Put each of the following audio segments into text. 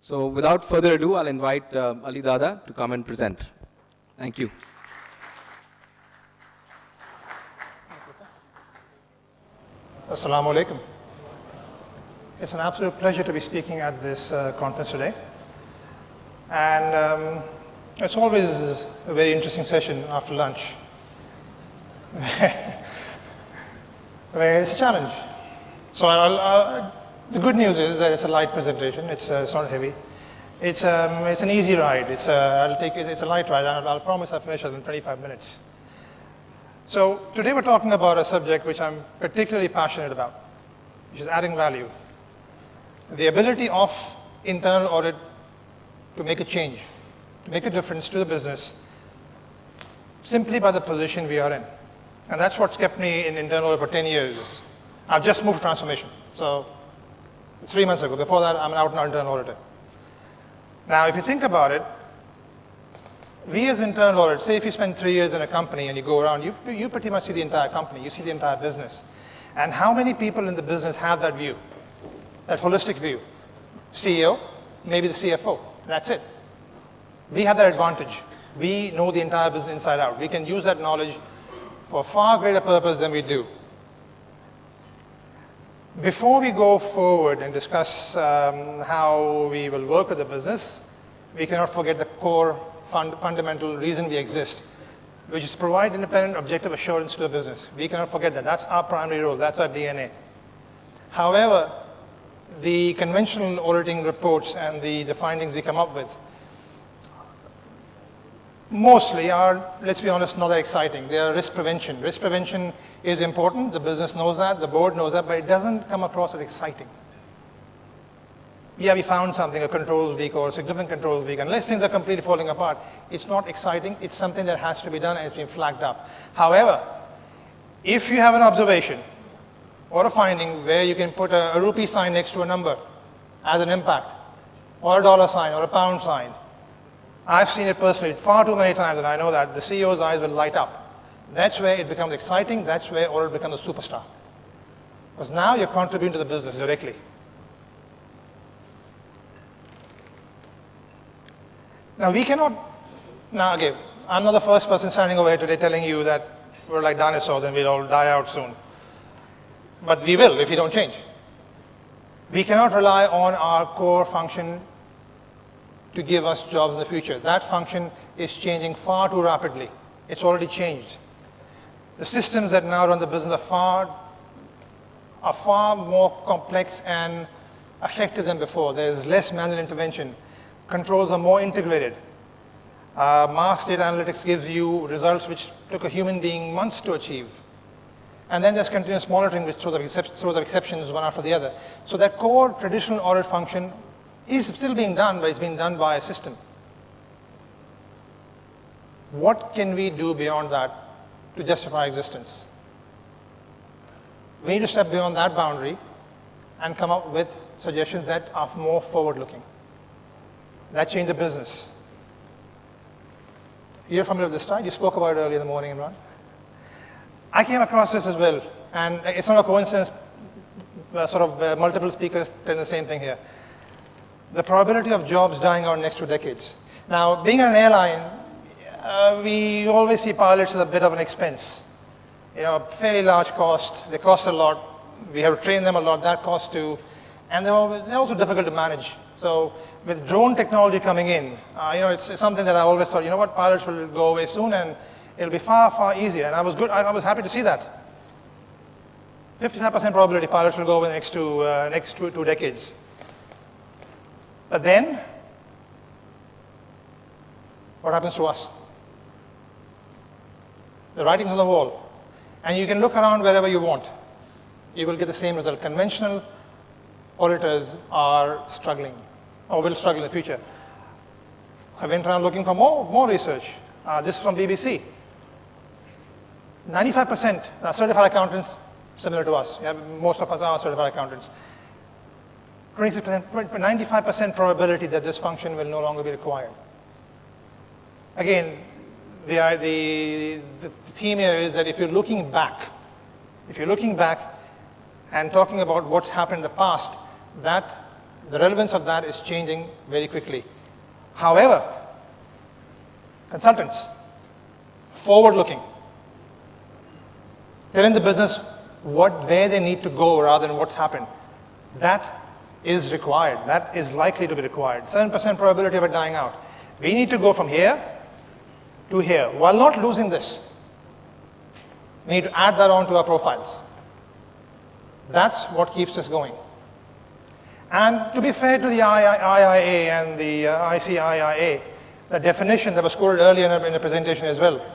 So without further ado, I'll invite Ali Dada to come and present. Thank you. Assalamu alaikum. It's an absolute pleasure to be speaking at this conference today. And it's always a very interesting session after lunch, where it's a challenge. So the good news is that it's a light presentation. It's not heavy. It's an easy ride. It's a light ride, and I'll promise I'll finish it in 25 minutes. So today we're talking about a subject which I'm particularly passionate about, which is adding value. The ability of internal audit to make a change, to make a difference to the business, simply by the position we are in. And that's what's kept me in internal audit for 10 years. I've just moved to transformation. So it's 3 months ago. Before that, I'm an out-and-out internal auditor. Now, if you think about it, we as internal audit, say if you spend 3 years in a company and you go around, you pretty much see the entire company, you see the entire business. And how many people in the business have that view, that holistic view? CEO, maybe the CFO, that's it. We have that advantage. We know the entire business inside out. We can use that knowledge for far greater purpose than we do. Before we go forward and discuss how we will work with the business, we cannot forget the core fundamental reason we exist, which is to provide independent, objective assurance to the business. We cannot forget that. That's our primary role. That's our DNA. However, the conventional auditing reports and the findings we come up with mostly are, let's be honest, not that exciting. They are risk prevention. Risk prevention is important. The business knows that. The board knows that. But it doesn't come across as exciting. Yeah, we found something, a controls week or a significant controls week. Unless things are completely falling apart, it's not exciting. It's something that has to be done and it's been flagged up. However, if you have an observation or a finding where you can put a rupee sign next to a number as an impact, or a dollar sign or a pound sign, I've seen it personally far too many times, and I know that the CEO's eyes will light up. That's where it becomes exciting. That's where audit becomes a superstar. Because now you're contributing to the business directly. Now we cannot, again, I'm not the first person standing over here today telling you that we're like dinosaurs and we'll all die out soon. But we will if we don't change. We cannot rely on our core function to give us jobs in the future. That function is changing far too rapidly. It's already changed. The systems that now run the business are far more complex and effective than before. There's less manual intervention. Controls are more integrated. Mass data analytics gives you results which took a human being months to achieve. And then there's continuous monitoring which throws up exceptions one after the other. So that core traditional audit function is still being done, but it's being done by a system. What can we do beyond that to justify existence? We need to step beyond that boundary and come up with suggestions that are more forward-looking. That changed the business. You're familiar with this slide? You spoke about it earlier in the morning, Imran. I came across this as well, and it's not a coincidence, multiple speakers tell the same thing here. The probability of jobs dying out in the next 2 decades. Now, being an airline, we always see pilots as a bit of an expense. You know, fairly large cost, they cost a lot, we have to train them a lot, that cost too, and they're also difficult to manage. So with drone technology coming in, it's something that I always thought, you know what, pilots will go away soon and it'll be far, far easier. And I was happy to see that. 55% probability pilots will go away in the next two decades. But then, what happens to us? The writing's on the wall. And you can look around wherever you want. You will get the same result. Conventional auditors are struggling, or will struggle in the future. I went around looking for more research. This is from BBC. 95% are certified accountants, similar to us. Yeah, most of us are certified accountants. 95% probability that this function will no longer be required. Again, the theme here is that if you're looking back and talking about what's happened in the past, that the relevance of that is changing very quickly. However, consultants, forward-looking, telling the business where they need to go rather than what's happened, that is required. That is likely to be required. 7% probability of it dying out. We need to go from here to here while not losing this. We need to add that on to our profiles. That's what keeps us going. And to be fair to the IIA and the ICIIA, the definition that was quoted earlier in the presentation as well,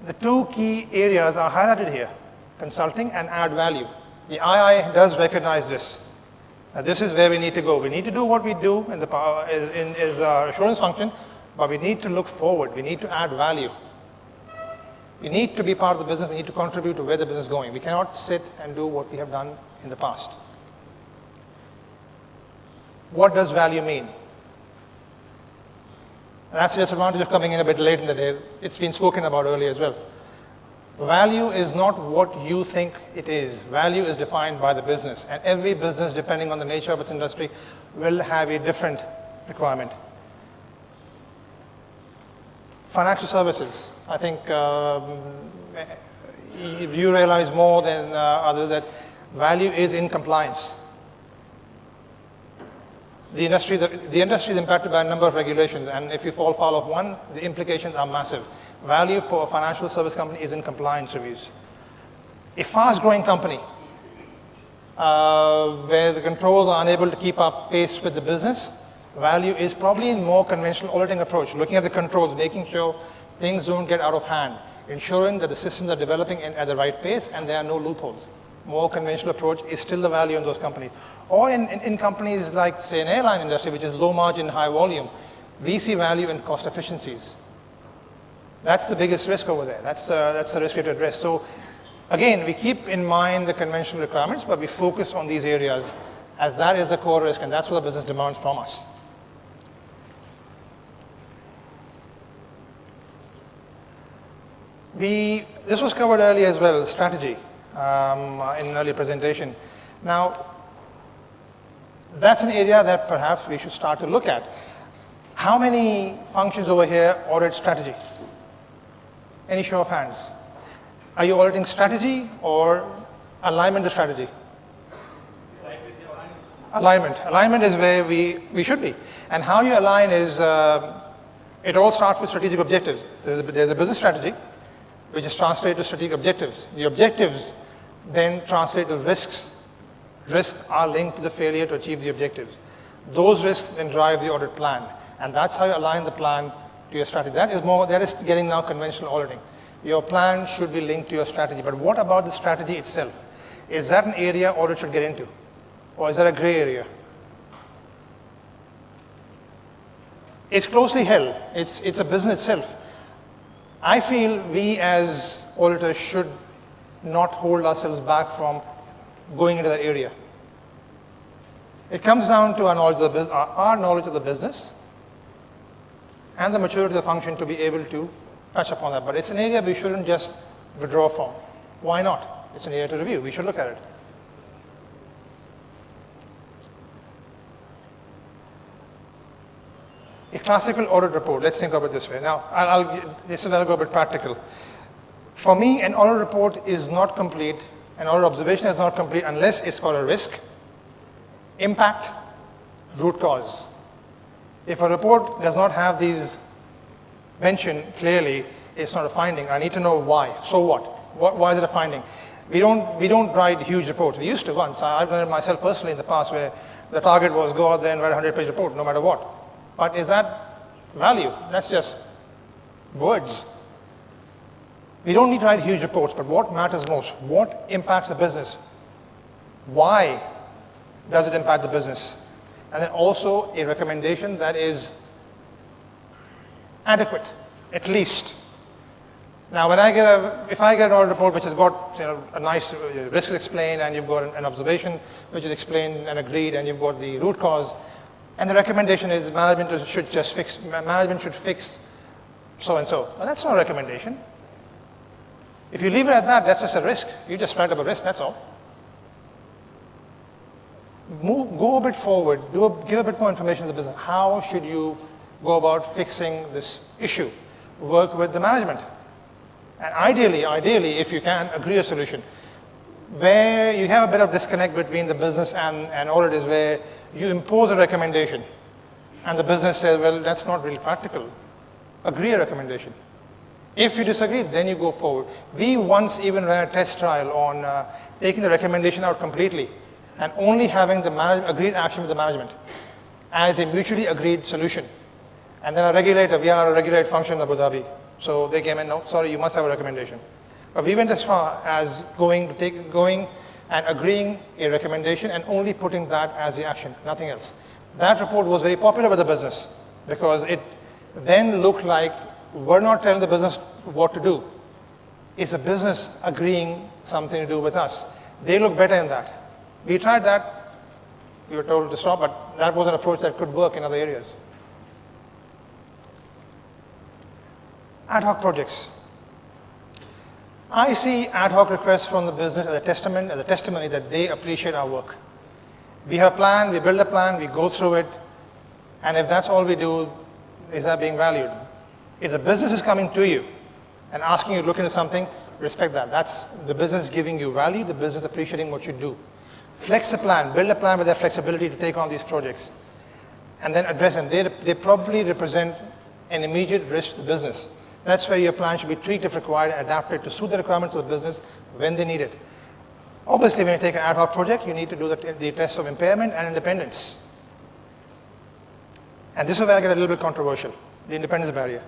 the two key areas are highlighted here, consulting and add value. The II does recognize this. This is where we need to go. We need to do what we do in our assurance function, but we need to look forward. We need to add value. We need to be part of the business. We need to contribute to where the business is going. We cannot sit and do what we have done in the past. What does value mean? And that's the disadvantage of coming in a bit late in the day. It's been spoken about earlier as well. Value is not what you think it is. Value is defined by the business. And every business, depending on the nature of its industry, will have a different requirement. Financial services. I think you realize more than others that value is in compliance. The industry is impacted by a number of regulations, and if you fall foul of one, the implications are massive. Value for a financial service company is in compliance reviews. A fast-growing company where the controls are unable to keep up pace with the business, value is probably in more conventional auditing approach, looking at the controls, making sure things don't get out of hand, ensuring that the systems are developing at the right pace and there are no loopholes. More conventional approach is still the value in those companies. Or in companies like, say, an airline industry, which is low margin, high volume, we see value in cost efficiencies. That's the biggest risk over there. That's the risk we have to address. So again, we keep in mind the conventional requirements, but we focus on these areas as that is the core risk, and that's what the business demands from us. This was covered earlier as well, strategy, in an earlier presentation. Now, that's an area that perhaps we should start to look at. How many functions over here audit strategy? Any show of hands? Are you auditing strategy or alignment to strategy? Alignment. Alignment is where we should be. And how you align is, it all starts with strategic objectives. There's a business strategy, which is translated to strategic objectives. The objectives then translate to risks. Risks are linked to the failure to achieve the objectives. Those risks then drive the audit plan. And that's how you align the plan to your strategy. That is getting now conventional auditing. Your plan should be linked to your strategy. But what about the strategy itself? Is that an area audit should get into? Or is that a gray area? It's closely held. It's a business itself. I feel we as auditors should not hold ourselves back from going into that area. It comes down to our knowledge of the business and the maturity of the function to be able to touch upon that. But it's an area we shouldn't just withdraw from. Why not? It's an area to review. We should look at it. A classical audit report, let's think of it this way. Now, I'll go a bit practical. For me, an audit report is not complete, an audit observation is not complete unless it's got a risk, impact, root cause. If a report does not have these mentioned clearly, it's not a finding. I need to know why. So what? Why is it a finding? We don't write huge reports. We used to once. I've done it myself personally in the past where the target was go out there and write a 100-page report, no matter what. But is that value? That's just words. We don't need to write huge reports, but what matters most? What impacts the business? Why does it impact the business? And then also a recommendation that is adequate, at least. Now, if I get an audit report which has got a nice risks explained, and you've got an observation which is explained and agreed, and you've got the root cause, and the recommendation is management should fix so and so. Well, that's not a recommendation. If you leave it at that, that's just a risk. You just write up a risk, that's all. go a bit forward, give a bit more information to the business. How should you go about fixing this issue? Work with the management. And ideally, if you can, agree a solution. Where you have a bit of disconnect between the business and audit is where you impose a recommendation. And the business says, well, that's not really practical. Agree a recommendation. If you disagree, then you go forward. We once even ran a test trial on taking the recommendation out completely and only having the agreed action with the management as a mutually agreed solution. And then a regulator, we are a regulated function in Abu Dhabi. So they came in, no, sorry, you must have a recommendation. But we went as far as going and agreeing a recommendation and only putting that as the action, nothing else. That report was very popular with the business because it then looked like we're not telling the business what to do. It's the business agreeing something to do with us. They look better in that. We tried that. We were told to stop, but that was an approach that could work in other areas. Ad hoc projects. I see ad hoc requests from the business as a testimony that they appreciate our work. We have a plan, we build a plan, we go through it, and if that's all we do, is that being valued? If the business is coming to you and asking you to look into something, respect that. That's the business giving you value, the business appreciating what you do. Flex a plan, build a plan with their flexibility to take on these projects, and then address them. They probably represent an immediate risk to the business. That's where your plan should be tweaked if required and adapted to suit the requirements of the business when they need it. Obviously, when you take an ad hoc project, you need to do the test of impairment and independence. And this is where I get a little bit controversial, the independence barrier.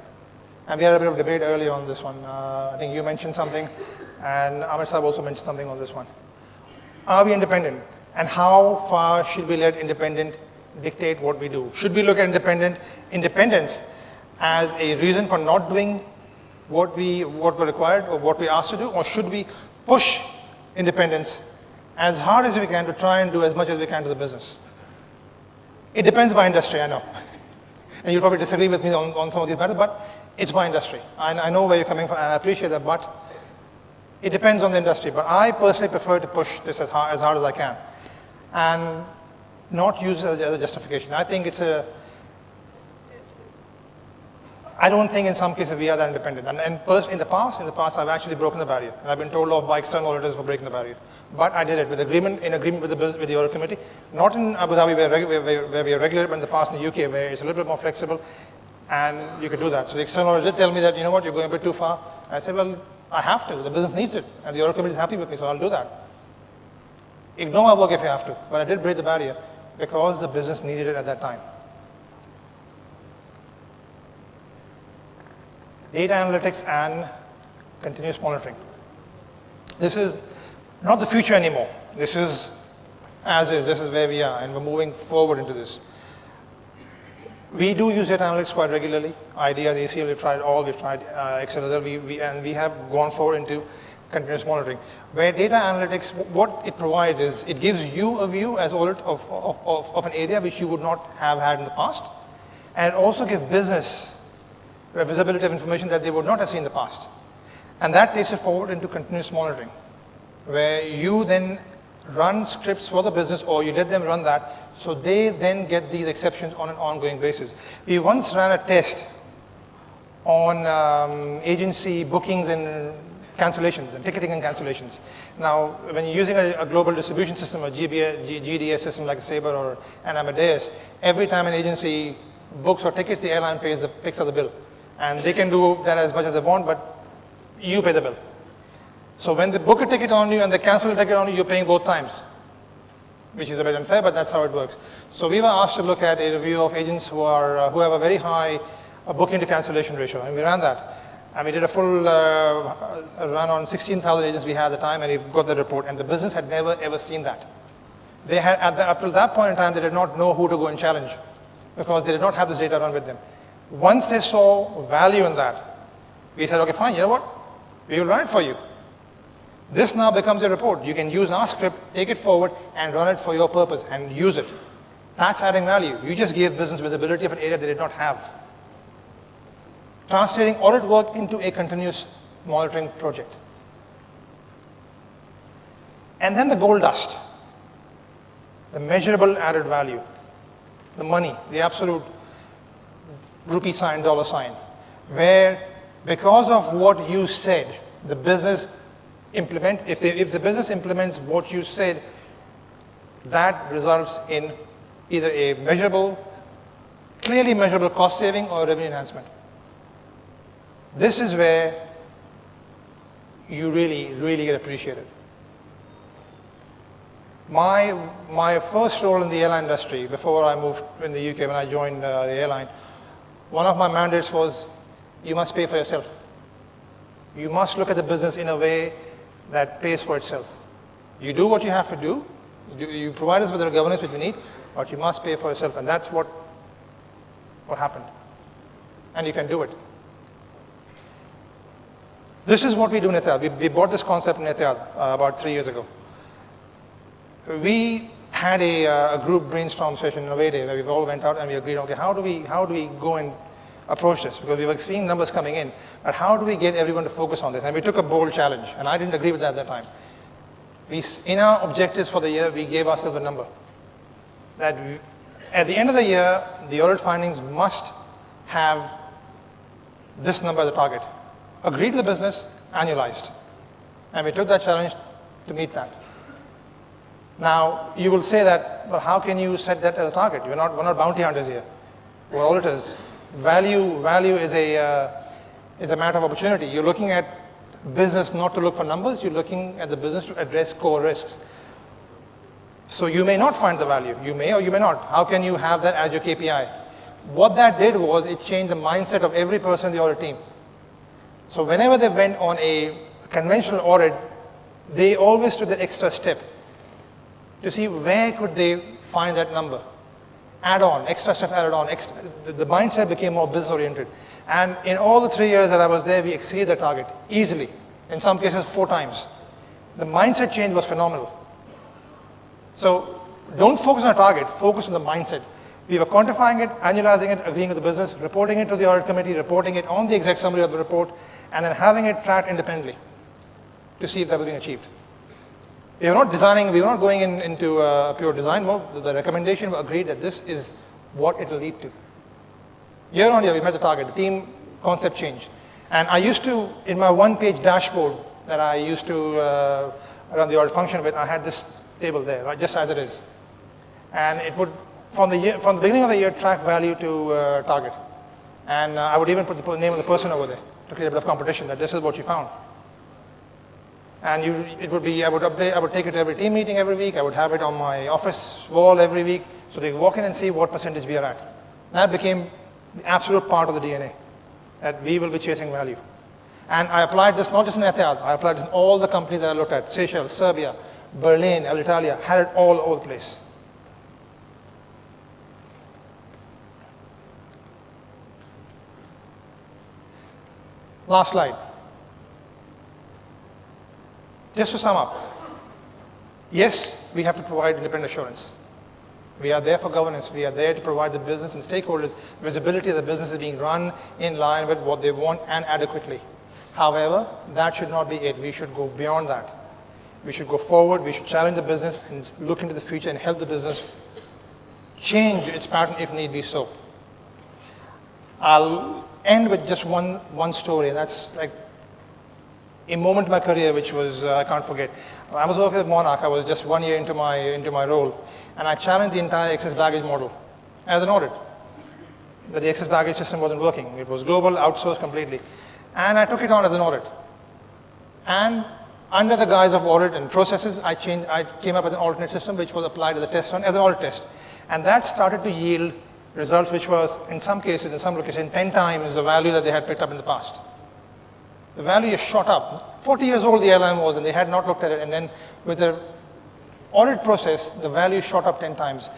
And we had a bit of debate earlier on this one. I think you mentioned something, and Amir Saab also mentioned something on this one. Are we independent? And how far should we let independent dictate what we do? Should we look at independence as a reason for not doing what we're required or what we're asked to do, or should we push independence as hard as we can to try and do as much as we can to the business? It depends by industry, I know. And you'll probably disagree with me on some of these matters, but it's by industry. I know where you're coming from, and I appreciate that, but it depends on the industry. But I personally prefer to push this as hard as I can and not use it as a justification. I think I don't think in some cases we are that independent. And first, in the past, I've actually broken the barrier. And I've been told off by external auditors for breaking the barrier. But I did it in agreement with the audit committee. Not in Abu Dhabi where we are regulated, but in the past in the UK where it's a little bit more flexible and you could do that. So the external auditor did tell me that, you know what, you're going a bit too far. I said, well, I have to. The business needs it. And the audit committee is happy with me, so I'll do that. Ignore my work if you have to. But I did break the barrier because the business needed it at that time. Data analytics and continuous monitoring. This is not the future anymore. This is as is. This is where we are, and we're moving forward into this. We do use data analytics quite regularly. Ideas, ACL, we've tried Excel as well, and we have gone forward into continuous monitoring. Where data analytics, what it provides is, it gives you a view as audit of an area which you would not have had in the past, and it also gives business visibility of information that they would not have seen in the past. And that takes it forward into continuous monitoring, where you then run scripts for the business, or you let them run that, so they then get these exceptions on an ongoing basis. We once ran a test on agency bookings and cancellations, and ticketing and cancellations. Now, when you're using a global distribution system, a GDS system like a Sabre or an Amadeus, every time an agency books or tickets, the airline picks up the bill. And they can do that as much as they want, but you pay the bill. So when they book a ticket on you and they cancel a ticket on you, you're paying both times, which is a bit unfair, but that's how it works. So we were asked to look at a review of agents who have a very high booking to cancellation ratio, and we ran that. And we did a full run on 16,000 agents we had at the time, and we got the report, and the business had never ever seen that. They had, up till that point in time, they did not know who to go and challenge, because they did not have this data run with them. Once they saw value in that, we said, okay, fine, you know what? We will run it for you. This now becomes a report. You can use our script, take it forward, and run it for your purpose, and use it. That's adding value. You just gave business visibility of an area they did not have. Translating audit work into a continuous monitoring project. And then the gold dust. the measurable added value, the money, the absolute rupee sign, dollar sign, where because of what you said, the business implements, if the business implements what you said, that results in either a measurable, clearly measurable cost saving or revenue enhancement. This is where you really, really get appreciated. My first role in the airline industry, before I moved in the UK, when I joined the airline, one of my mandates was, you must pay for yourself. You must look at the business in a way that pays for itself. You do what you have to do, you provide us with the governance which we need, but you must pay for yourself, and that's what happened. And you can do it. This is what we do in Etihad. We bought this concept in Etihad about 3 years ago. We had a group brainstorm session in a way day where we all went out and we agreed, okay, how do we go and approach this? Because we were seeing numbers coming in, but how do we get everyone to focus on this? And we took a bold challenge, and I didn't agree with that at that time. In our objectives for the year, we gave ourselves a number. That at the end of the year, the audit findings must have this number as a target. Agreed to the business, annualized. And we took that challenge to meet that. Now, you will say that, well, how can you set that as a target? We're not bounty hunters here. We're auditors. Value is a matter of opportunity. You're looking at business not to look for numbers, you're looking at the business to address core risks. So you may not find the value. You may or you may not. How can you have that as your KPI? What that did was it changed the mindset of every person in the audit team. So whenever they went on a conventional audit, they always took the extra step to see where could they find that number. Add on, extra step added on. The mindset became more business oriented. And in all the 3 years that I was there, we exceeded the target easily. In some cases, 4 times. The mindset change was phenomenal. So don't focus on a target, focus on the mindset. We were quantifying it, annualizing it, agreeing with the business, reporting it to the audit committee, reporting it on the exec summary of the report, and then having it tracked independently to see if that was being achieved. We were not designing, we were not going into pure design mode. The recommendation was agreed that this is what it will lead to. Year on year, we met the target. The team concept changed. And I used to, in my one-page dashboard that I used to run the audit function with, I had this table there, right, just as it is. And it would, from the beginning of the year, track value to target. And I would even put the name of the person over there to create a bit of competition that this is what you found. And it would be, I would take it to every team meeting every week. I would have it on my office wall every week, so they walk in and see what percentage we are at. That became the absolute part of the DNA, that we will be chasing value. And I applied this not just in Etihad, I applied this in all the companies that I looked at, Seychelles, Serbia, Berlin, Alitalia, had it all over the place. Last slide. Just to sum up, yes, we have to provide independent assurance. We are there for governance. We are there to provide the business and stakeholders visibility that the business is being run in line with what they want and adequately. However, that should not be it. We should go beyond that. We should go forward. We should challenge the business and look into the future and help the business change its pattern if need be so. I'll end with just one story, and that's like a moment in my career which was, I can't forget. I was working at Monarch. I was just 1 year into my role, and I challenged the entire excess baggage model as an audit. That the excess baggage system wasn't working. It was global, outsourced completely. And I took it on as an audit. And under the guise of audit and processes, I came up with an alternate system which was applied as a test run, as an audit test. And that started to yield results which was, in some cases, in some locations, 10 times the value that they had picked up in the past. The value shot up. 40 years old the airline was, and they had not looked at it. And then with the audit process, the value shot up 10 times.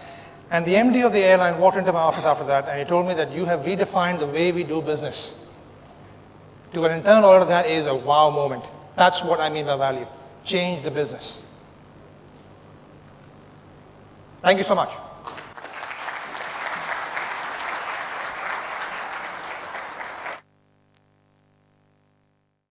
And the MD of the airline walked into my office after that, and he told me that you have redefined the way we do business. To an internal auditor, that is a wow moment. That's what I mean by value. Change the business. Thank you so much.